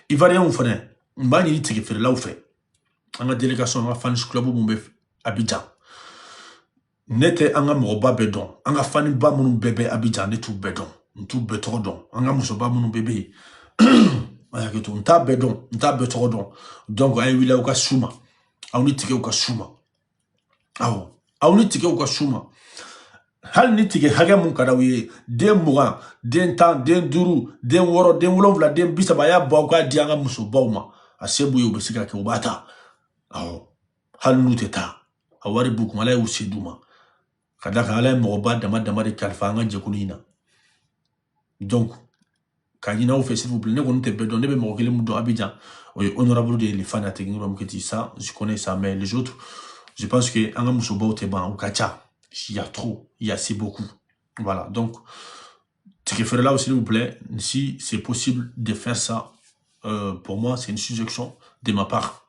Ivoirien ou fana, mba ni tike fere là ou fait. Anga délégation anga fans club ou mbe Abidjan. Nete anga moba bedon, anga fani ba munu bébé Abidjan ne tout bedon, tout betrodon, anga musoba munu bébé. Aya que tout nta bedon, nta betrodon. Donc ay wila uka suma. Auni tike uka suma. Awo. Auni tike uka suma. Hal ni tike haga mun kada wiye den mugan den tan den duru den woro den wolonvla den bisaba ya ba ka dianga muso bawma asebu yo besika ke ubata aw hal nu teta awari buku malay usiduma kada ka alay mo ba dama de kalfa nga je kunina donc kanyina fait s'il vous plaît ne ko nte bedon ne be mo kele mu do Abidjan honorable de les fanatiques ngom keti ça je connais ça mais les autres je pense que anga muso bawte ban ou kacha. Il y a trop, il y a si beaucoup. Voilà, donc, ce que faire là aussi, s'il vous plaît, si c'est possible de faire ça, pour moi, c'est une suggestion de ma part.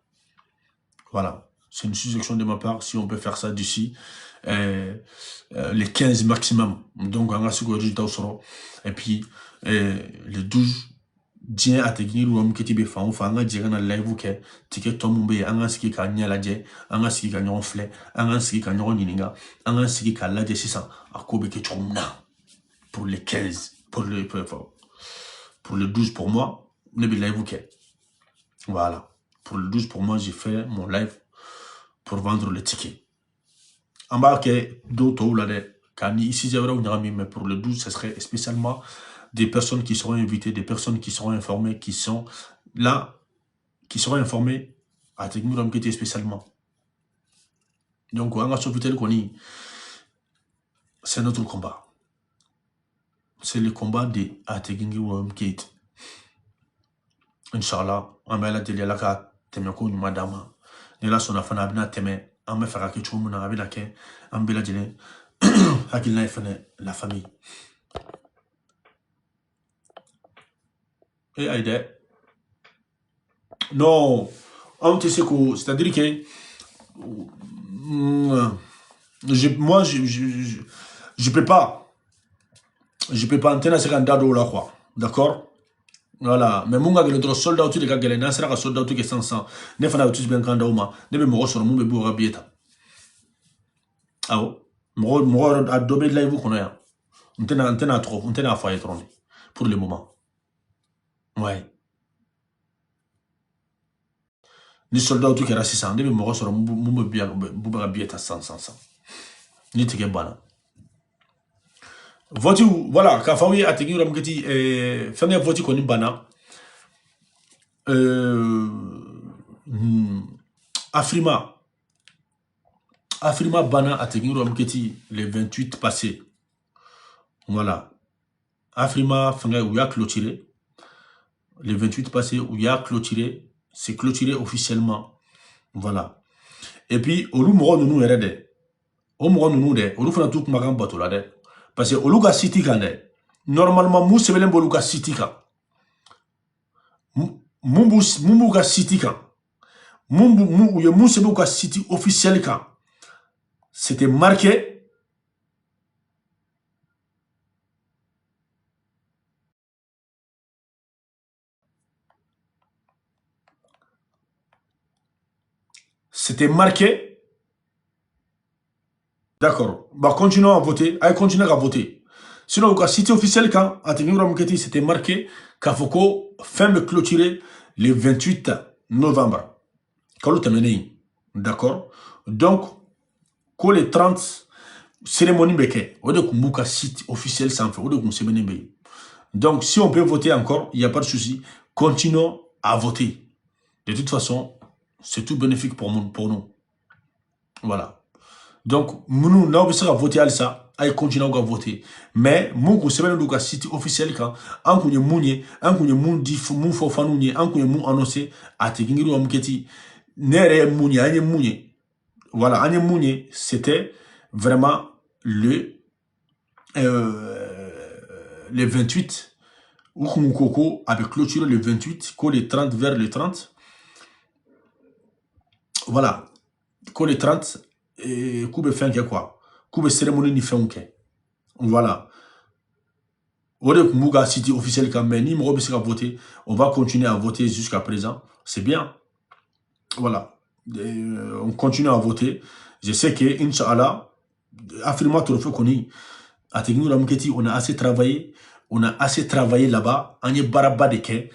Voilà, c'est une suggestion de ma part, si on peut faire ça d'ici les 15 maximum. Donc, on a ce résultat au sort. Et puis, le 12, Dien a tegni ruam kiti be fa nga jega na live ke ticket tombe anga ski ka nyala je anga ski ka nyon fle anga ski ka nyon yininga anga ski ka la je 600 akobe ke chomna pour les 15 pour le 12 pour moi ne be live ke voilà pour le 12 pour moi j'ai fait mon live pour vendre le ticket en bas ke d'autres là de kani ici j'ai vraiment mais pour le 12 ce serait spécialement des personnes qui seront invitées, des personnes qui seront informées, qui sont là, qui seront informées à Teknou Ramketi spécialement. Donc, c'est notre combat. C'est le combat de Teknou Ramketi. Inch'Allah, on va la télé la carte, temeko ni madama. Ni la son afana abina teme, on va faire quelque chose, on va la ke, on va la télé, hakil na la famille. Et Aïdé. Non, c'est-à-dire que moi, je peux pas. Je peux pas antenne ce candidat là, quoi. D'accord? Voilà. Mais mon gars, le soldat, tu les gars, n'a soldat, qui est 500. Ne fana, tu bien candidat, ne me moro sur mon bébé au rabieta. Ah oh. Moro, à dobé de la vous qu'on a. Antenne à trop, antenne à foyer trop. Pour le moment. Ouais. Ni soldat tout qui est 600, ne me moro sur mon bébé au rabieta 100. Ni tike bana. Voiture, voilà, quand Fawi a tenu Ramgeti, fait voiture qu'on bana. Afrima bana a tenu Ramgeti le 28 passé. Voilà. Afrima, fanga où y a clôturé. Le 28 passé, où y a clôturé. C'est clôturé officiellement. Voilà. Et puis, au Mouro nous erede. Au Mouro nous de. Au Fana tout magan bateau là de. Parce que au Louga City kande. Normalement, mou sebelen boluga City ka. Mumbuga City ka. Mou seboluga City officiel ka. C'était marqué. C'était marqué. D'accord. Bah, continuons à voter. Allez, continuez à voter. Sinon, au City officiel, quand c'était marqué qu'Afoko fin de clôturer le 28 novembre. D'accord. Donc, que les 30 cérémonies beke, au de Kumbuka site officiel sans faire, au de Kumsebene. Donc, si on peut voter encore, il n'y a pas de souci. Continuons à voter. De toute façon, c'est tout bénéfique pour nous. Voilà. Donc, nous n'avons pas voté à ça, à continuer à voter. Mais, nous, nous avons un site officiel quand, on connaît mounier, on connaît moundi, moun fofanounie, on connaît moun annoncé, à Tekingiru Amketi, nere mounier, anye mounier. Voilà, anye mounier, c'était vraiment le 28, où Moukoko avait clôturé le 28, que les 30 vers le 30. Voilà, que les 30, et Koube fin quoi? Koube cérémonie ni fin ok. Voilà. Mouga City officiel quand même, ni voter, on va continuer à voter jusqu'à présent. C'est bien. Voilà. On continue à voter. Je sais que, Inch'Allah, affirme trophée qu'on à Tegnou Ramketi, on a assez travaillé. On a assez travaillé là-bas. On est baraba de ke.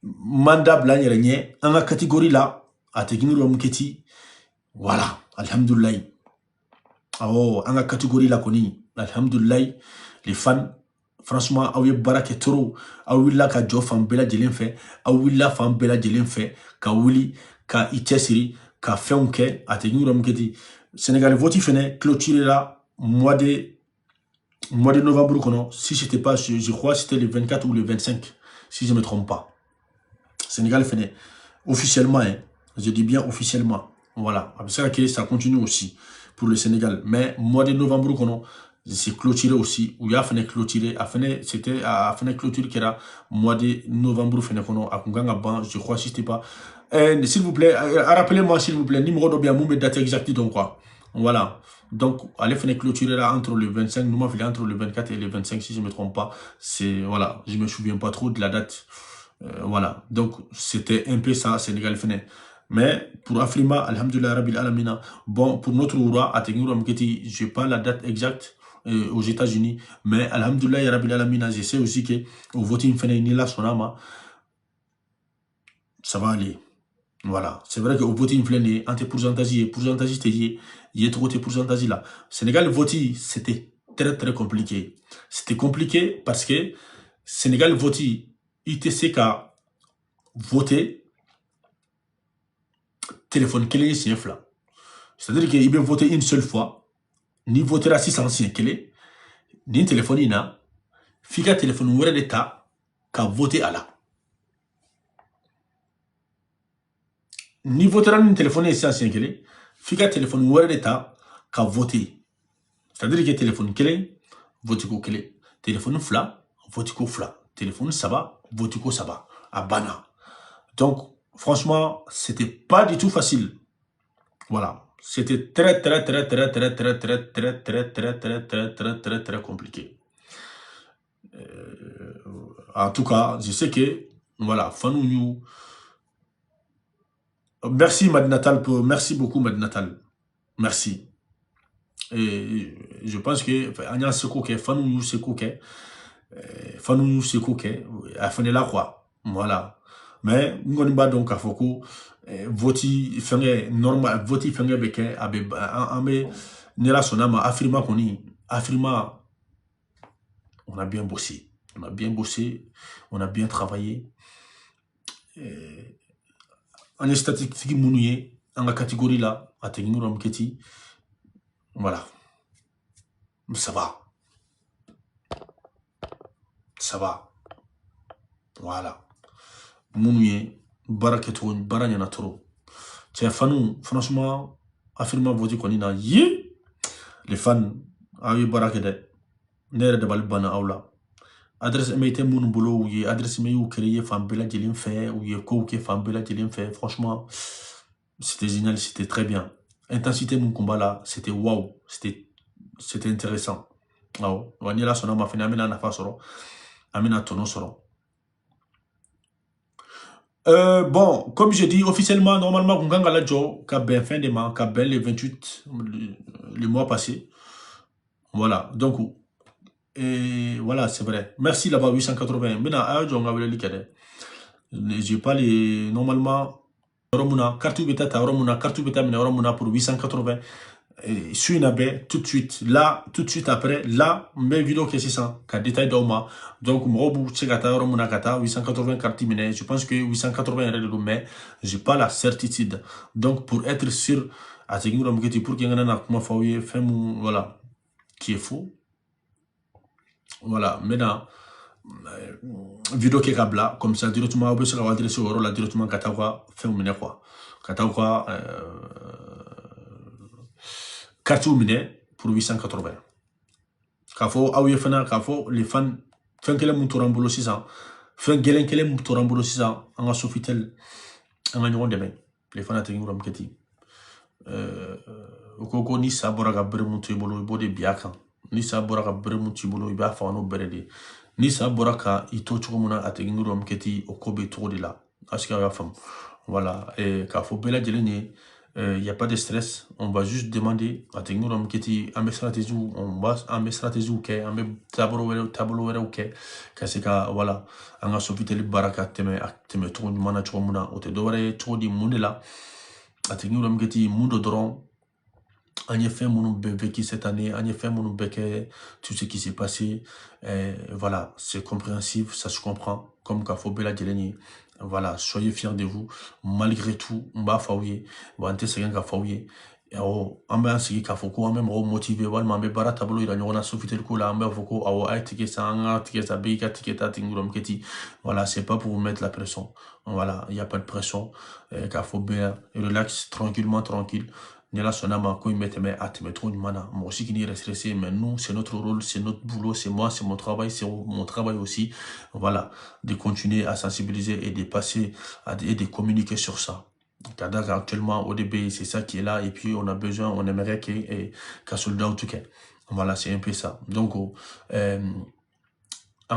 Mandat blanc yéré, en la catégorie là, à Tegnou Ramketi. Voilà. Alhamdoulilah. Oh, en la catégorie là qu'on alhamdoulilah, les fans. Franchement, aouye barake toro, aouilla ka jo fan bela jelen fait, aouilla fan bela jelen fait, ka wili, ka itesiri, ka fenke, atenu ramketi. Sénégal voti fene, clôturé là, mois de novembre, kono, si c'était pas, je crois c'était le 24 ou le 25, si je ne me trompe pas. Sénégal fene, officiellement, hein, je dis bien officiellement, voilà. C'est ça que ça continue aussi pour le Sénégal. Mais mois de novembre, kono, c'est clôturé aussi, où il y a fait clôturé, c'était à fin clôture qui era mois de novembre, je crois, si c'était pas. S'il vous plaît, rappelez-moi s'il vous plaît, numéro de bien, date exacte, donc quoi. Voilà. Donc, allez faire clôturer là entre le 25, nous m'avons fait entre le 24 et le 25, si je ne me trompe pas. C'est, voilà, je me souviens pas trop de la date. Voilà. Donc, c'était un peu ça, Sénégal Fene. Mais pour Afrima, Alhamdulillah Rabbil Alamina, bon, pour notre roi, à Tegnoura Mketi, je n'ai pas la date exacte aux États-Unis, mais Alhamdulillah Rabbil Alamina, je sais aussi que au voting Fene Nila Sonama, ça va aller. Voilà. C'est vrai qu'au voting Fene, entre pourcentage, c'était il y a trop de pourcentage là. Sénégal voting, c'était très très compliqué. C'était compliqué parce que Sénégal voting, ITC a voté téléphone clé c'est un. C'est-à-dire qu'il peut voter une seule fois, ni voter à 600 clé, ni téléphone ina, fika téléphone ou d'état, qu'à voter à la. Ni voter à une téléphone et 600 clé, fika téléphone ou d'état, qu'à voter. C'est-à-dire que téléphone clé, voter ko clé. Téléphone fla, voter ko fla. Téléphone saba, voter ko saba. À bana. Donc, franchement, c'était pas du tout facile. Voilà. C'était très compliqué. En tout cas, je sais que, voilà, Fanou. Merci Madinatal, merci beaucoup Madinatal. Merci. Et je pense que Anya Seko ke Fanou Seko ke Fanou Seko ke Afanela quoi. Voilà. Mais ngoni ba donc afoko voti fenge normal voti fenge beke abe ambe nera sonama affirma koni affirma on a bien bossé. On a bien bossé, on a bien travaillé. On est statistique mounouye, en la catégorie là, à Tegnoura Mketi. Voilà. Ça va. Ça va. Voilà. Mounouye, baraketou, baranyana trop. Tiens, Fanou, franchement, affirme voti qu'on a yé. Les fans, aïe barakede. Nere de balbana aula. Adresse email moun bolo ou yé adresse email ou créé femme bella djelin fait ou yé kouke femme bella djelin fait. Franchement, c'était génial, c'était très bien. Intensité mon combat là, c'était waouh, c'était intéressant. Wow, wanila sona ma fina amina nafa soro, amina tono soro. Bon, comme je dis officiellement, normalement, Kunganga la jo, ben fin de mois, ben le 28, le mois passé. Voilà, donc, et voilà, c'est vrai. Merci là-bas, 880. Maintenant, j'ai pas les, normalement, carte bêta, carte bêta, pour 880. Sur une tout de suite, là, tout de suite après, là, mes vidéos que c'est ça, qu'à détail d'Oma. Donc, kata 880 cartes, je pense que 880 est mais j'ai pas la certitude. Donc, pour être sûr, à ce que pour qu'il y ait un voilà, qui est faux. Voilà, maintenant, vidéo qui est câble comme ça, directement, on peut se adresser au rôle, directement, katawa, fait quoi. Katawa, carte pour 880. Kafo aouye fana kafo les fans fan kele mutorambolo 600 fan gelen kele mutorambolo 600 anga sofitel anga nyon deme les fans atengi ram keti koko ni sabora ga bre mutu bolo bode biaka ni sa bora ka bere mun t'i bolo i b'a faga n'o bere de ni sa bora ka i to cogo mun na a tɛ ɲin'o min kɛ ti o ko bɛ cogo de la est-ce que a y'a faamu voilà k'a fɔ bɛɛ lajɛlen ye y a pas de stress on va juste demander a tɛ ɲin'o min kɛ ti an bɛ stratégie an bɛ stratégie kɛ an bɛ taabolo wɛrɛw kɛ ka se ka voilà an ka Sofitel baara ka tɛmɛ cogo ɲuman na cogo mun na o tɛ dɔwɛrɛ ye cogo di mun de la a tɛ ɲin'o min kɛ ti mun dɔ dɔrɔn on a fait mon vécu cette année, on a fait mon béquet, tout ce qui s'est passé, voilà, c'est compréhensif, ça se comprend, comme Kafo Bella Djeleni, voilà, soyez fiers de vous, malgré tout, on va faouiller, on va essayer de faouiller, on va essayer de faire on va même motiver, on va bara tableau, il y a un Sofitel Kola, on va faire on va ticket ça, on ticket ça, béka ticket ta tingurum keti, voilà, c'est pas pour vous mettre la pression, voilà, il n'y a pas de pression, Kafo Bella, relax, tranquillement, tranquille. Nela sonama ko imeteme atmetro mana moi aussi qui n'y est stressé mais nous c'est notre rôle c'est notre boulot c'est moi c'est mon travail aussi voilà de continuer à sensibiliser et de passer et de communiquer sur ça car actuellement au début c'est ça qui est là et puis on a besoin on aimerait qu'un soldat en tout cas voilà c'est un peu ça donc an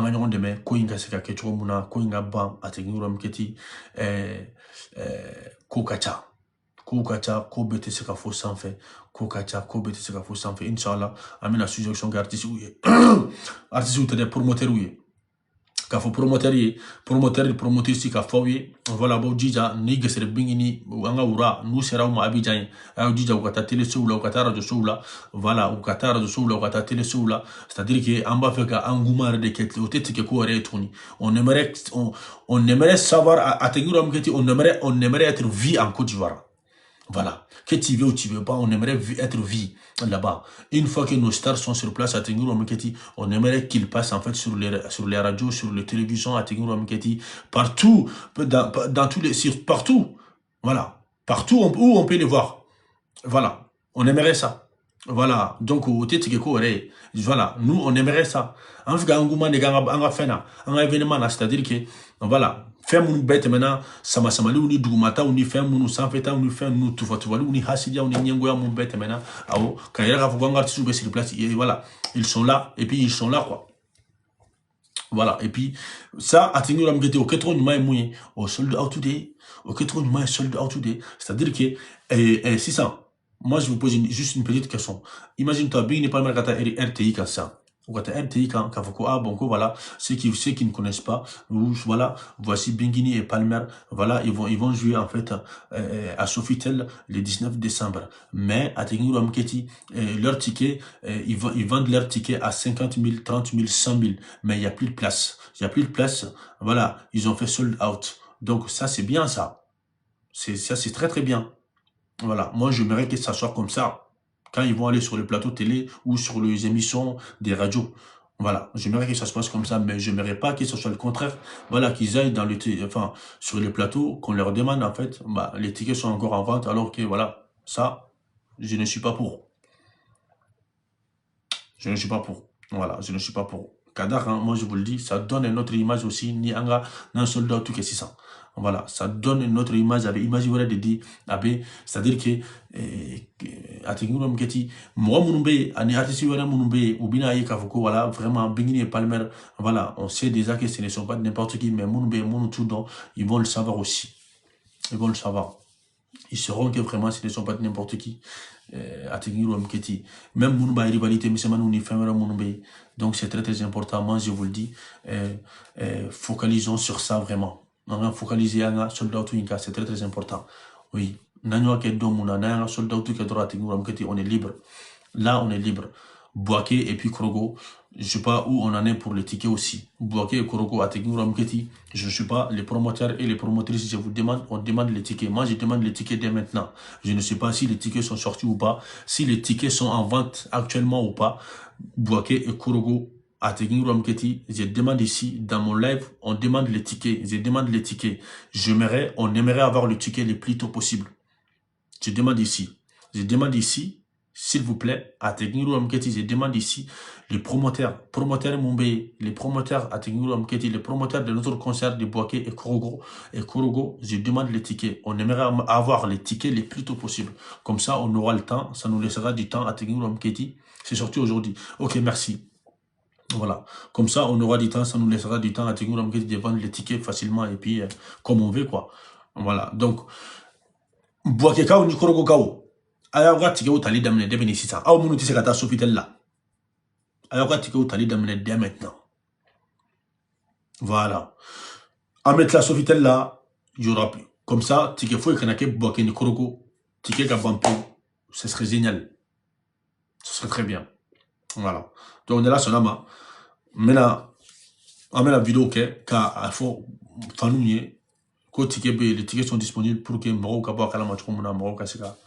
ka ɲɔgɔn dɛmɛ ko in ka se ka kɛ cogo mun na ko in ka ban a tɛ ɲin'o min kɛ ti ko ka ca ko ka ca ko bɛɛ tɛ se ka fɔ sanfɛ ko ka ca ko bɛɛ tɛ se ka fɔ sanfɛ inshallah an bɛna suggestion kɛ artistes ye artistes tɛ dɛ promoteurs ye k'a fɔ promoteur ye promotrice ka fɔ ye voilà b'aw jija ni gɛsɛrɛ bin ni an ka wura n'u sera u ma Abidjan ye a y'aw jija u ka taa télé sow la u ka taa radio sow la voilà u ka taa radio sow la u ka taa télé sow la c'est-à-dire que an b'a fɛ ka engouement yɛrɛ de kɛ o tɛ tigɛ ko yɛrɛ ye tuguni on aimerait savoir a tɛ ɲin'o min kɛ ten on aimerait être vu en Côte d'Ivoire. Voilà, que tu veux ou tu veux pas, on aimerait être vu là-bas. Une fois que nos stars sont sur place à Tengour Omiketi, on aimerait qu'ils passent en fait sur les radios, sur les télévisions à Tengour Omiketi, partout, dans tous les partout. Voilà, partout où on peut les voir. Voilà, on aimerait ça. Voilà, donc au Tétikeko, voilà, nous on aimerait ça. En fait, un événement, c'est-à-dire que, voilà, fɛn minnu bɛɛ tɛmɛna samasamaliw ni dugumataw ni fɛn minnu sanfɛtaw ni fɛn minnu tufatufaliw ni hasidiyaw ni ɲɛngoya minnu bɛɛ tɛmɛna awɔ ka yɛrɛ k'a fɔ ko an ka artistes bɛ sur place et voilà ils sont là et puis ils sont là quoi voilà et puis ça a tenu la mugete au kɛcogo ɲuman ye mun ye o sold out de ye o kɛcogo ɲuman ye sold out de ye c'est-à-dire que sisan moi je vous pose juste une petite question imagine toi Big Nepal ka taa RTI kan sisan ou quand RTI quand ah bon voilà ceux qui ne connaissent pas voilà voici Bingini et Palmer voilà ils vont jouer en fait à Sofitel le 19 décembre mais à Tengour Omiketi leur ticket ils vendent leur ticket à 50 000 30 000 100 000 mais il y a plus de place voilà ils ont fait sold out donc ça c'est bien ça c'est très très bien voilà moi j'aimerais que ça soit comme ça quand ils vont aller sur les plateaux télé ou sur les émissions des radios. Voilà, j'aimerais que ça se passe comme ça, mais j'aimerais pas que ce soit le contraire. Voilà, qu'ils aillent dans sur les plateaux, qu'on leur demande en fait, bah, les tickets sont encore en vente, alors que voilà, ça, je ne suis pas pour. Je ne suis pas pour. Voilà, je ne suis pas pour. Kadar, hein, moi je vous le dis, ça donne une autre image aussi, ni anga, nan soldat, tout que c'est ça. Voilà, ça donne une autre image avec image de dit c'est-à-dire que à Tengour Omiketi moi Mounoube ani artiste wala Mounoube ou bien Kafoko voilà vraiment Bingini et Palmer voilà on sait déjà que ce ne sont pas n'importe qui mais Mounoube Mounoutoudon ils vont le savoir aussi ils vont le savoir ils sauront que vraiment ce ne sont pas n'importe qui à Tengour Omiketi même Mounouba rivalité mais c'est Manouni Femera Mounoube donc c'est très très important moi je vous le dis focalisons sur ça vraiment on va focaliser à soldat c'est très très important oui on est libre là on est libre Bouaké et puis Krogo je sais pas où on en est pour les tickets aussi Bouaké et Krogo à Tengour Omiketi je ne suis pas les promoteurs et les promotrices je vous demande on demande les tickets moi je demande les tickets dès maintenant je ne sais pas si les tickets sont sortis ou pas si les tickets sont en vente actuellement ou pas Bouaké et Krogo à Tengour Omiketi, je demande ici, dans mon live, on demande les tickets. Je demande les tickets. On aimerait avoir le ticket le plus tôt possible. Je demande ici. s'il vous plaît, à Tegniru Amketi, je demande ici les promoteurs Mumbai, les promoteurs à Tegniru Amketi, les promoteurs de notre concert de Boaké et Korogo, je demande les tickets. On aimerait avoir les tickets les plus tôt possible. Comme ça, on aura le temps, ça nous laissera du temps à Tegniru Amketi. C'est sorti aujourd'hui. Ok, merci. Voilà. Comme ça, on aura du temps, ça nous laissera du temps à Tegniru Amketi de vendre les tickets facilement et puis comme on veut, quoi. Voilà. Donc, Boaké Kao ni Korogo Kao. Ayaga tike ou tali damene debeni sisan. Aw munu tise kata Sofitel là. Ayaga tike ou tali damene dès maintenant. Voilà. En mettre la Sofitel là, il y aura plus. Comme ça, tike faut que Boaké ni Korogo. Tike Gabampo. Ce serait génial. Ce serait très bien. Voilà. Donc on est là, son ama. Maintenant, on met la vidéo que, car il faut fanouiller. Les tickets sont disponibles pour que Moro Kabo Kalama Tchoumuna Moro Kasika.